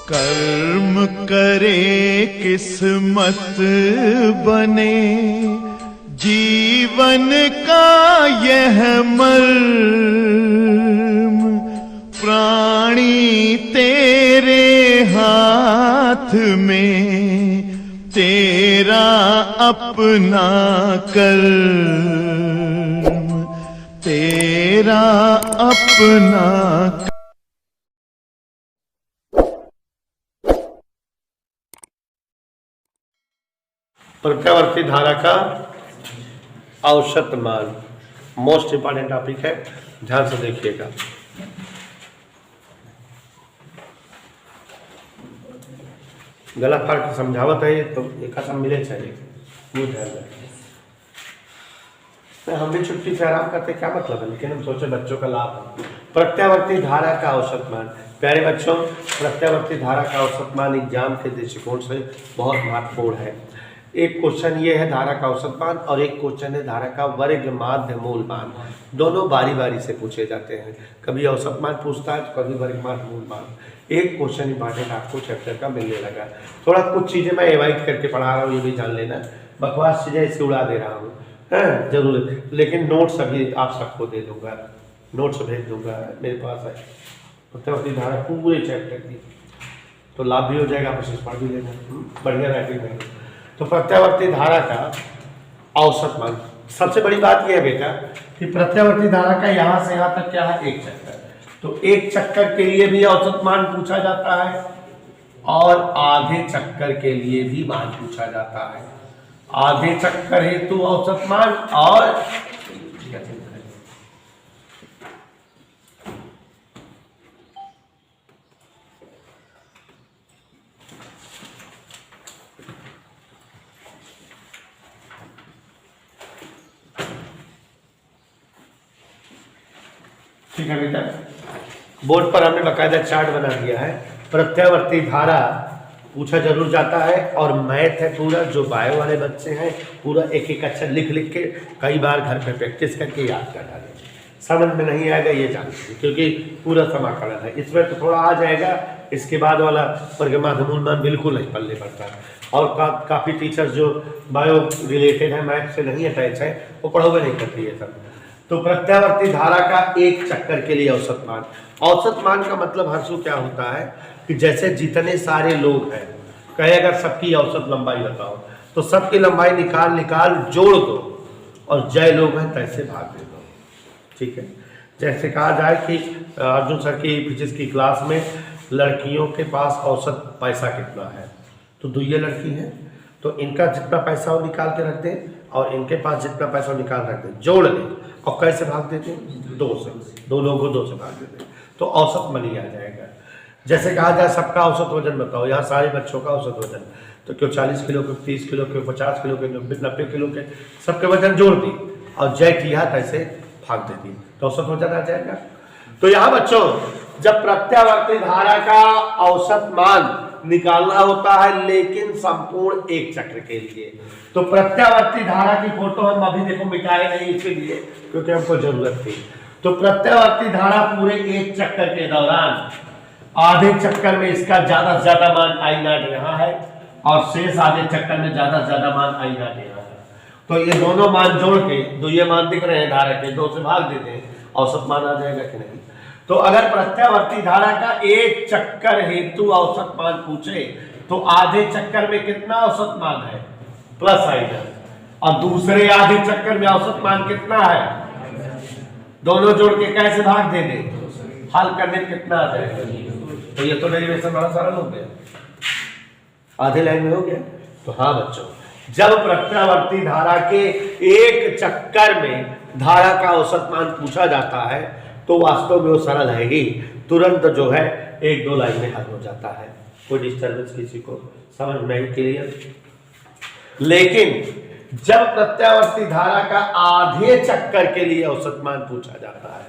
कर्म करे किस्मत बने, जीवन का यह मर्म, प्राणी तेरे हाथ में, तेरा अपना कर्म, तेरा अपना। प्रत्यावर्ती धारा का औसत मान मोस्ट इंपॉर्टेंट टॉपिक है, ध्यान से देखिएगा। गला फाड़ के समझावत है तो एक सब मिले चाहिए, वो ध्यान रखें। हम भी छुट्टी से आराम करते क्या मतलब है, लेकिन हम सोचे बच्चों का लाभ है। प्रत्यावर्ती धारा का औसत मान, प्यारे बच्चों, प्रत्यावर्ती धारा का औसत मान एग्जाम के दृष्टिकोण से बहुत महत्वपूर्ण है। एक क्वेश्चन ये है धारा का औसत मान और एक क्वेश्चन है धारा का वर्ग माध्य मूल मान। दोनों बारी बारी से पूछे जाते हैं, कभी औसत मान पूछता है तो कभी वर्ग माध्य मूल मान। एक क्वेश्चन इंपॉर्टेंट आपको चैप्टर का मिलने लगा। थोड़ा कुछ चीजें मैं एवॉइड करके पढ़ा रहा हूँ, ये भी जान लेना, बकवास चीजें इससे उड़ा दे रहा हूँ जरूर, लेकिन नोट्स अभी आप सबको दे दूंगा, नोट्स भेज दूंगा, मेरे पास है प्रत्यावर्ती धारा पूरे चैप्टर की, तो लाभ भी हो जाएगा, आप पढ़ भी लेना, बढ़िया राइटिंग में। तो प्रत्यावर्ती धारा का औसत मान, सबसे बड़ी बात यह है बेटा कि प्रत्यावर्ती धारा का यहां से यहां तक क्या है, एक चक्कर। तो एक चक्कर के लिए भी औसत मान पूछा जाता है और आधे चक्कर के लिए भी मान पूछा जाता है। आधे चक्कर हेतु औसत मान और ठीक है बेटा, बोर्ड पर हमने बकायदा चार्ट बना दिया है। प्रत्यावर्ती धारा पूछा जरूर जाता है और मैथ है पूरा, जो बायो वाले बच्चे हैं पूरा एक एक अक्षर लिख लिख के कई बार घर पे प्रैक्टिस करके याद कर डालें। समझ में नहीं आएगा ये जान लीजिए, क्योंकि पूरा समाकलन है, इसमें तो थोड़ा आ जाएगा, इसके बाद वाला वर्ग माध्य मूल मान बिल्कुल नहीं पल्ले पड़ता है। और काफ़ी टीचर्स जो बायो रिलेटेड है, मैथ से नहीं अटैच है, वो पढ़ोगे नहीं करती है सब। तो प्रत्यावर्ती धारा का एक चक्कर के लिए औसत मान, औसत मान का मतलब हर्षु क्या होता है कि जैसे जितने सारे लोग हैं, कहे अगर सबकी औसत लंबाई बताओ तो सबकी लंबाई निकाल निकाल जोड़ दो और जय लोग हैं तैसे भाग दे दो, ठीक है। जैसे कहा जाए कि अर्जुन सर की फिजिक्स की क्लास में लड़कियों के पास औसत पैसा कितना है, तो 2 लड़की हैं, तो इनका जितना पैसा वो निकाल के रख दें और इनके पास जितना पैसा वो निकाल रख दें, जोड़ लें और कैसे भाग देते हैं, 2 से, 2 लोगों को 2 से भाग देते हैं, तो औसत बनी आ जाएगा। जैसे कहा जाए सबका औसत वजन बताओ, यहाँ सारे बच्चों का औसत वजन, तो क्यों 40 किलो के, 30 किलो के, 50 किलो के, 90 किलो के, सबके वजन जोड़ दी और जय किया कैसे भाग दे दी, तो औसत वजन आ जाएगा। तो यहाँ बच्चों जब प्रत्यावर्ती धारा का औसत मान निकालना होता है, लेकिन संपूर्ण एक चक्र के लिए, तो प्रत्यावर्ती धारा की फोटो हम अभी देखो मिटाए नहीं इसलिए क्योंकि हमको जरूरत थी। तो प्रत्यावर्ती धारा पूरे एक चक्कर के दौरान आधे चक्कर में इसका ज्यादा से ज्यादा मान आई नॉट यहाँ है और शेष आधे चक्कर में ज्यादा से ज्यादा मान आई नॉट यहाँ है। तो ये दोनों मान जोड़ के, दो ये मान दिख रहे हैं धारा के, 2 से भाग देते हैं, औसत मान आ जाएगा कि नहीं। तो अगर प्रत्यावर्ती धारा का एक चक्कर हेतु औसत मान पूछे तो आधे चक्कर में कितना औसत मान है, प्लस आएगा, और दूसरे आधे चक्कर में औसत मान कितना है, दोनों जोड़ के कैसे भाग दे दे, हल करने में कितना आ जाएगा। तो ये तो डेरिवेशन बड़ा सरल हो गया, आधे लाइन में हो गया। तो हाँ बच्चों, जब प्रत्यावर्ती धारा के एक चक्कर में धारा का औसत मान पूछा जाता है तो वास्तव में वो सरल है ही, तुरंत जो है 1-2 लाइन में हल हो जाता है, कोई डिस्टर्बेंस किसी को समझ में आई, क्लियर। लेकिन जब प्रत्यावर्ती धारा का आधे चक्कर के लिए औसत मान पूछा जाता है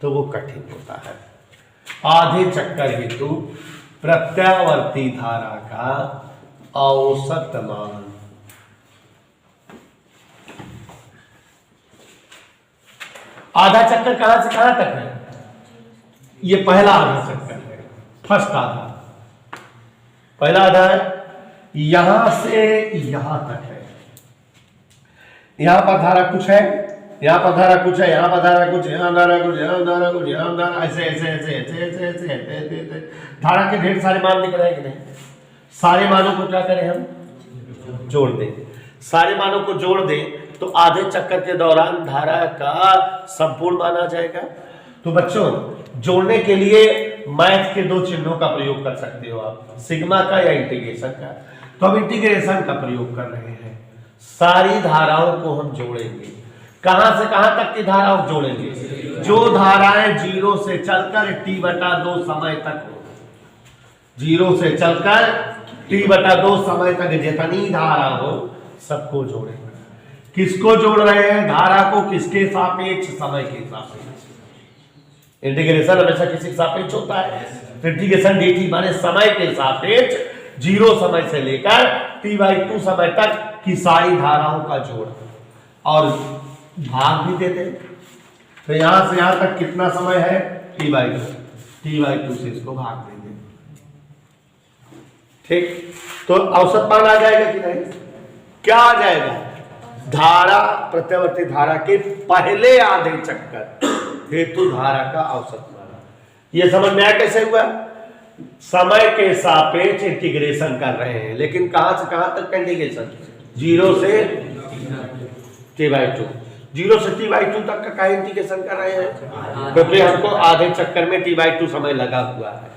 तो वो कठिन होता है। आधे चक्कर हेतु प्रत्यावर्ती धारा का औसत मान, आधा चक्कर कहां से कहां तक है, ये पहला आधा चक्कर है, फर्स्ट आधा, पहला आधार यहां से यहां तक है, यहां पर धारा कुछ है, यहां पर धारा कुछ है, यहां पर धारा कुछ, यहां धारा कुछ, यहां धारा कुछ, यहां धारा, ऐसे ऐसे ऐसे ऐसे ऐसे ऐसे ऐसे धारा के ढेर सारे मान दिख रहे हैं कि नहीं? सारे मानों को क्या करें हम? जोड़ दें। सारे मानों को जोड़ दें तो आधे चक्कर के दौरान धारा का संपूर्ण मान आ जाएगा। तो बच्चों जोड़ने के लिए मैथ के दो चिन्हों का प्रयोग कर सकते हो आप, सिग्मा का या इंटीग्रेशन का। तो हम इंटीग्रेशन का प्रयोग कर रहे हैं। सारी धाराओं को हम जोड़ेंगे। कहां से कहां तक की धाराओं को जोड़ेंगे? जो धाराएं जीरो से चलकर t/2 समय तक हो, जीरो से चलकर t/2 समय तक जितनी धारा हो सबको जोड़ेंगे। किसको जोड़ रहे हैं? धारा को किसके सापेक्ष? समय के सापेक्ष। इंटीग्रेशन हमेशा किसी के सापेक्ष होता है। तो इंटीग्रेशन dt माने समय के सापेक्ष, जीरो समय से लेकर t/2 समय तक की सारी धाराओं का जोड़, और भाग भी देते हैं। तो यहां से यहां तक कितना समय है? t/2 से इसको भाग देंगे। ठीक, तो औसत मान आ जाएगा कि नहीं? क्या आ जाएगा? धारा, प्रत्यावर्ती धारा के पहले आधे चक्कर हेतु धारा का औसत मान। ये समझ में आया कैसे हुआ? समय के सापेक्ष इंटीग्रेशन कर रहे हैं, लेकिन कहां से कहां तक का इंटीग्रेशन? जीरो से t/2, जीरो से t/2 तक का काहे इंटीग्रेशन कर रहे हैं? क्योंकि हमको आधे चक्कर में t/2 समय लगा हुआ है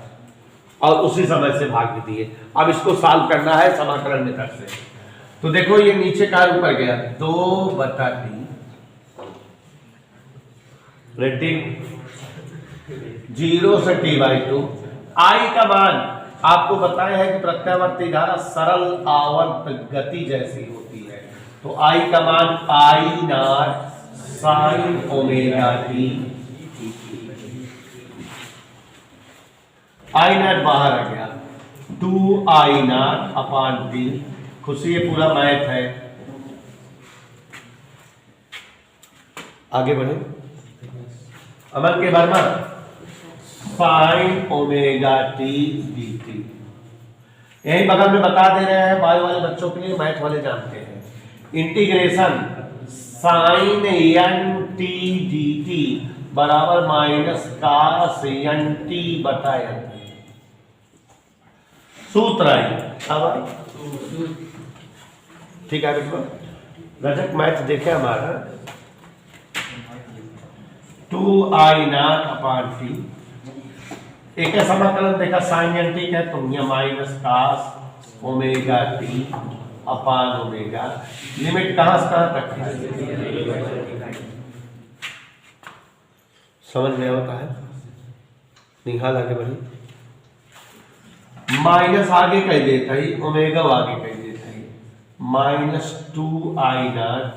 और उसी समय से भाग भी दिए। अब इसको सॉल्व करना है समाकलन मेथड से। तो देखो ये नीचे का ऊपर गया 2/t, रेडी, जीरो से t/2। आई का मान आपको बताया है कि प्रत्यावर्ती धारा सरल आवर्त गति जैसी होती है। तो आई का मान I0 sin ωt, I0 बाहर आ गया, 2I0/t। खुशी, ये पूरा मैथ है। आगे बढ़े। अमन के वर्मा sin ωt dt, यही बगल में बता दे रहे हैं बायो वाले बच्चों के लिए, मैथ वाले जानते हैं। इंटीग्रेशन sin nt dt बराबर माइनस cos nt/n। सूत्र आई, ठीक है बिल्कुल। रजक मैथ देखे हमारा 2I0/t, एक समाकलन देखा sin nt क्या, तो ये माइनस cos ωt/ω। लिमिट कहां से कहां तक है? समझ में आता है? निहाल आगे बढ़ी। माइनस आगे कह देता ही, ओमेगा आगे कह देता ही, -2I0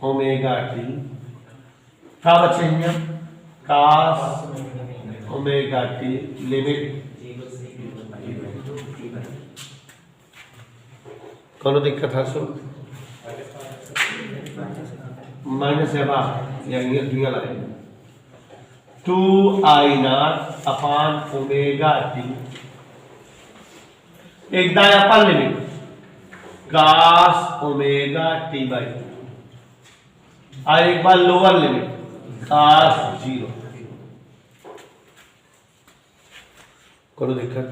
ωt का बचे हैं cos ωt, लिमिट कोनो दिक्कत है? सो माइनस है बाहर, या ये दुनिया लाए 2I0/ωt, एक दाएं अपर लिमिट cos ωt/2, और एक बार लोअर लिमिट cos 0। कोनो दिक्कत?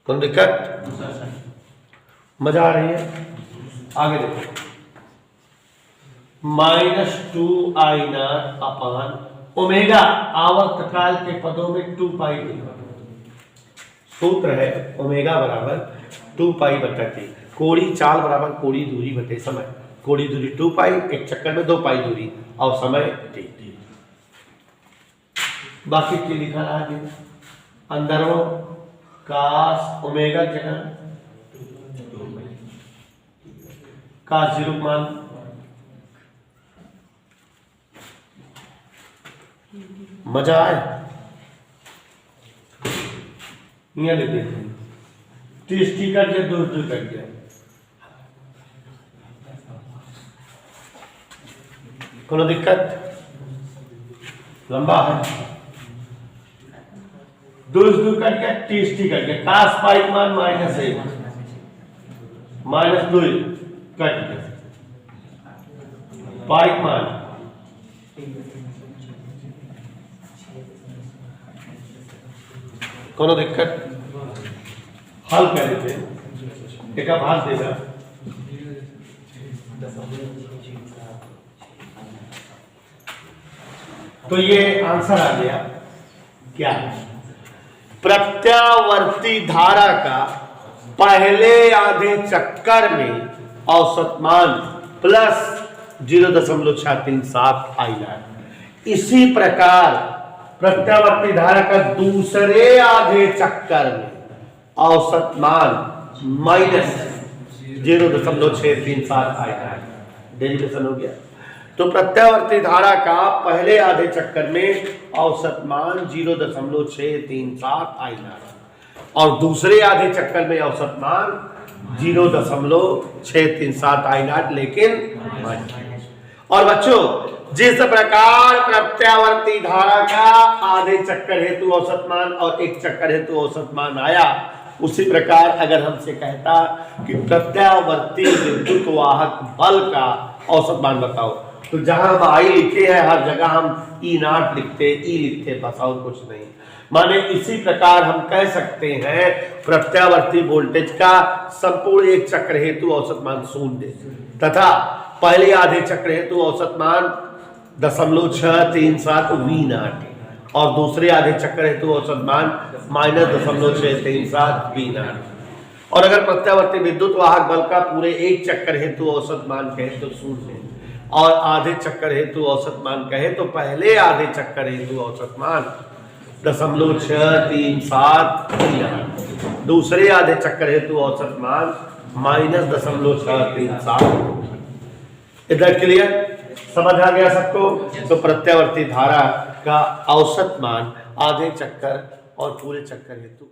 कौन दिक्कत? मजा आ रही है? आगे देखो, -2I0/ω, आवर्तकाल के पदों में 2π। सूत्र है ओमेगा बराबर 2π/t, कोड़ी चाल बराबर कोड़ी दूरी बटे समय। कोड़ी दूरी 2π, एक चक्कर में 2π दूरी, और समय t। बाकी की लिखा आगे अंदर वो cos ओमेगा जगह cos 0 मान, मजा आए? यहाँ लेते हैं 30 कट गया, 2 कट गया। कोनो दिक्कत? लंबा है 2 कट गया, टी कट गया, कास पाइक मान -1 -2 कट गया, पाइक मान कोनो दिक्कत, हल कर लेते हैं, एक भाग देगा तो ये आंसर आ गया क्या, प्रत्यावर्ती धारा का पहले आधे चक्कर में औसत मान प्लस 0.637 आएगा। इसी प्रकार प्रत्यावर्ती धारा का दूसरे आधे चक्कर में औसत मान माइनस 0.637 आएगा। डेरिवेशन हो गया। तो प्रत्यावर्ती धारा का पहले आधे चक्कर में औसत मान 0.637 आएगा और दूसरे आधे चक्कर में औसत मान 0.637 आएगा, लेकिन और बच्चों जिस प्रकार प्रत्यावर्ती धारा का आधे चक्कर हेतु औसत मान और एक चक्कर हेतु औसत मान आया, उसी प्रकार अगर हमसे कहता कि प्रत्यावर्ती विद्युत वाहक बल का औसत मान बताओ, तो जहां हम आई लिखे हैं हर जगह हम E0 लिखते, E लिखते, बस और कुछ नहीं। माने इसी प्रकार हम कह सकते हैं प्रत्यावर्ती वोल्टेज का संपूर्ण एक चक्र हेतु औसत मान 0 तथा पहले आधे चक्र हेतु औसत मान 0.637 V0 और दूसरे आधे चक्र हेतु औसत मान -0.637 V0। और अगर प्रत्यावर्ती विद्युत वाहक बल का पूरे एक चक्कर हेतु औसत मान कहे तो 0 और आधे चक्कर हेतु औसत मान कहे तो पहले आधे चक्कर हेतु औसत मान 0.637 V0, दूसरे आधे चक्कर हेतु औसत मान -0.637। इधर क्लियर, समझ आ गया सबको? तो प्रत्यावर्ती धारा का औसत मान आधे चक्कर और पूरे चक्कर हेतु